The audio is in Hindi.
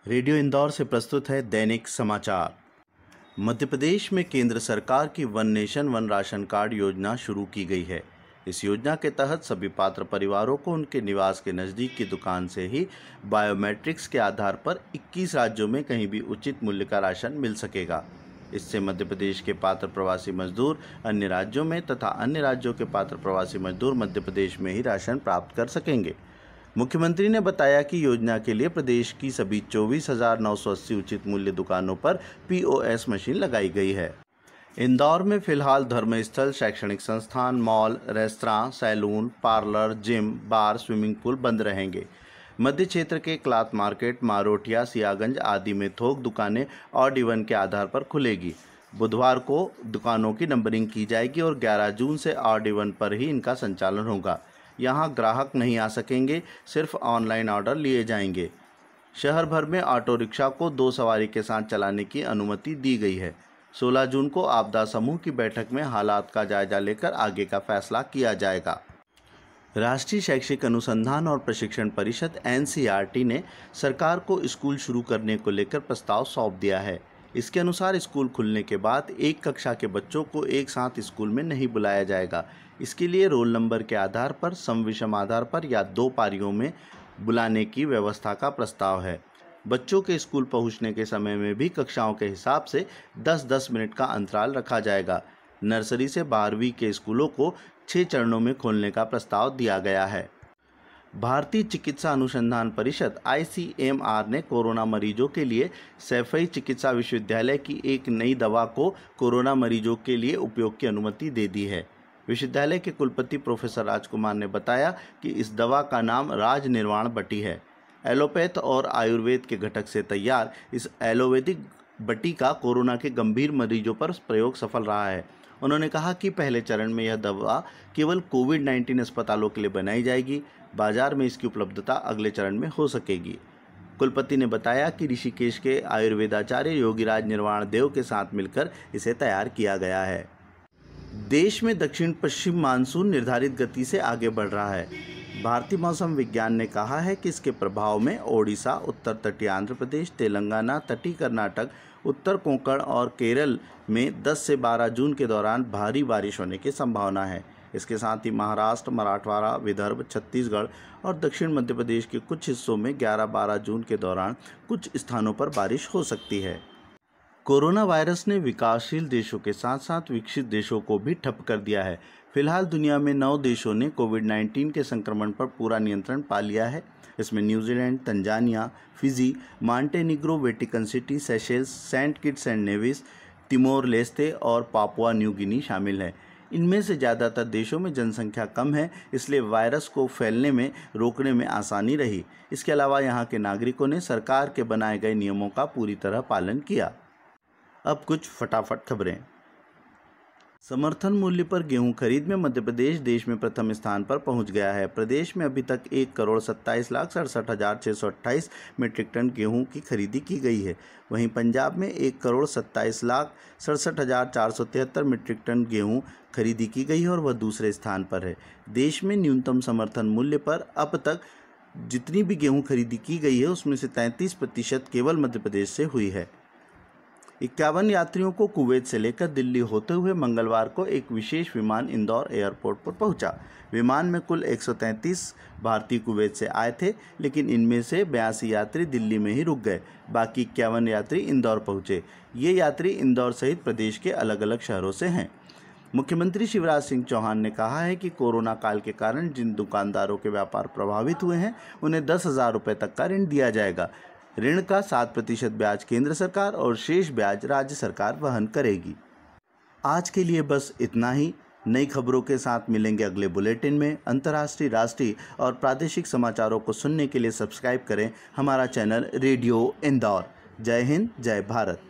रेडियो इंदौर से प्रस्तुत है दैनिक समाचार। मध्य प्रदेश में केंद्र सरकार की one nation one ration card योजना शुरू की गई है। इस योजना के तहत सभी पात्र परिवारों को उनके निवास के नज़दीक की दुकान से ही बायोमेट्रिक्स के आधार पर 21 राज्यों में कहीं भी उचित मूल्य का राशन मिल सकेगा। इससे मध्य प्रदेश के पात्र प्रवासी मजदूर अन्य राज्यों में तथा अन्य राज्यों के पात्र प्रवासी मजदूर मध्य प्रदेश में ही राशन प्राप्त कर सकेंगे। मुख्यमंत्री ने बताया कि योजना के लिए प्रदेश की सभी 24,980 उचित मूल्य दुकानों पर POS मशीन लगाई गई है। इंदौर में फिलहाल धर्मस्थल, शैक्षणिक संस्थान, mall, restaurant, salon, parlour, gym, bar, swimming pool बंद रहेंगे। मध्य क्षेत्र के क्लॉथ मार्केट, मारोटिया, सियागंज आदि में थोक दुकानें ऑड इवन के आधार पर खुलेगी। बुधवार को दुकानों की नंबरिंग की जाएगी और 11 जून से ऑड इवन पर ही इनका संचालन होगा। यहाँ ग्राहक नहीं आ सकेंगे, सिर्फ ऑनलाइन ऑर्डर लिए जाएंगे। शहर भर में ऑटो रिक्शा को 2 सवारी के साथ चलाने की अनुमति दी गई है। 16 जून को आपदा समूह की बैठक में हालात का जायजा लेकर आगे का फैसला किया जाएगा। राष्ट्रीय शैक्षिक अनुसंधान और प्रशिक्षण परिषद NCERT ने सरकार को स्कूल शुरू करने को लेकर प्रस्ताव सौंप दिया है। इसके अनुसार स्कूल खुलने के बाद एक कक्षा के बच्चों को एक साथ स्कूल में नहीं बुलाया जाएगा। इसके लिए रोल नंबर के आधार पर, सम विषम आधार पर या 2 पारियों में बुलाने की व्यवस्था का प्रस्ताव है। बच्चों के स्कूल पहुंचने के समय में भी कक्षाओं के हिसाब से 10-10 मिनट का अंतराल रखा जाएगा। नर्सरी से 12वीं के स्कूलों को 6 चरणों में खोलने का प्रस्ताव दिया गया है। भारतीय चिकित्सा अनुसंधान परिषद ICMR ने कोरोना मरीजों के लिए सैफई चिकित्सा विश्वविद्यालय की एक नई दवा को कोरोना मरीजों के लिए उपयोग की अनुमति दे दी है। विश्वविद्यालय के कुलपति प्रोफेसर राजकुमार ने बताया कि इस दवा का नाम राज निर्वाण बटी है। एलोपैथ और आयुर्वेद के घटक से तैयार इस एलोपैथिक बटी का कोरोना के गंभीर मरीजों पर प्रयोग सफल रहा है। उन्होंने कहा कि पहले चरण में यह दवा केवल कोविड-19 अस्पतालों के लिए बनाई जाएगी। बाजार में इसकी उपलब्धता अगले चरण में हो सकेगी। कुलपति ने बताया कि ऋषिकेश के आयुर्वेदाचार्य योगीराज निर्वाण देव के साथ मिलकर इसे तैयार किया गया है। देश में दक्षिण पश्चिम मानसून निर्धारित गति से आगे बढ़ रहा है। भारतीय मौसम विज्ञान ने कहा है कि इसके प्रभाव में ओडिशा, उत्तर तटीय आंध्र प्रदेश, तेलंगाना, तटीय कर्नाटक, उत्तर कोंकण और केरल में 10 से 12 जून के दौरान भारी बारिश होने की संभावना है। इसके साथ ही महाराष्ट्र, मराठवाड़ा, विदर्भ, छत्तीसगढ़ और दक्षिण मध्य प्रदेश के कुछ हिस्सों में 11-12 जून के दौरान कुछ स्थानों पर बारिश हो सकती है। कोरोना वायरस ने विकासशील देशों के साथ साथ विकसित देशों को भी ठप कर दिया है। फिलहाल दुनिया में 9 देशों ने कोविड-19 के संक्रमण पर पूरा नियंत्रण पा लिया है। इसमें New Zealand, Tanzania, Fiji, Montenegro, Vatican City, Seychelles, Saint Kitts and Nevis, Timor Leste और पापुआ न्यू गिनी शामिल हैं। इनमें से ज़्यादातर देशों में जनसंख्या कम है, इसलिए वायरस को फैलने में रोकने में आसानी रही। इसके अलावा यहाँ के नागरिकों ने सरकार के बनाए गए नियमों का पूरी तरह पालन किया। अब कुछ फटाफट खबरें। समर्थन मूल्य पर गेहूं खरीद में मध्य प्रदेश देश में प्रथम स्थान पर पहुंच गया है। प्रदेश में अभी तक 1,27,67,628 मीट्रिक टन गेहूं की खरीदी की गई है। वहीं पंजाब में 1,27,67,473 मीट्रिक टन गेहूं खरीदी की गई है और वह दूसरे स्थान पर है। देश में न्यूनतम समर्थन मूल्य पर अब तक जितनी भी गेहूँ खरीदी की गई है उसमें से 33% केवल मध्य प्रदेश से हुई है। 51 यात्रियों को कुवैत से लेकर दिल्ली होते हुए मंगलवार को एक विशेष विमान इंदौर एयरपोर्ट पर पहुंचा। विमान में कुल 133 भारतीय कुवैत से आए थे, लेकिन इनमें से 82 यात्री दिल्ली में ही रुक गए। बाकी 51 यात्री इंदौर पहुंचे। ये यात्री इंदौर सहित प्रदेश के अलग अलग शहरों से हैं। मुख्यमंत्री शिवराज सिंह चौहान ने कहा है कि कोरोना काल के कारण जिन दुकानदारों के व्यापार प्रभावित हुए हैं उन्हें 10,000 रुपये तक का ऋण दिया जाएगा। ऋण का 7% ब्याज केंद्र सरकार और शेष ब्याज राज्य सरकार वहन करेगी। आज के लिए बस इतना ही। नई खबरों के साथ मिलेंगे अगले बुलेटिन में। अंतर्राष्ट्रीय, राष्ट्रीय और प्रादेशिक समाचारों को सुनने के लिए सब्सक्राइब करें हमारा चैनल रेडियो इंदौर। जय हिंद, जय भारत।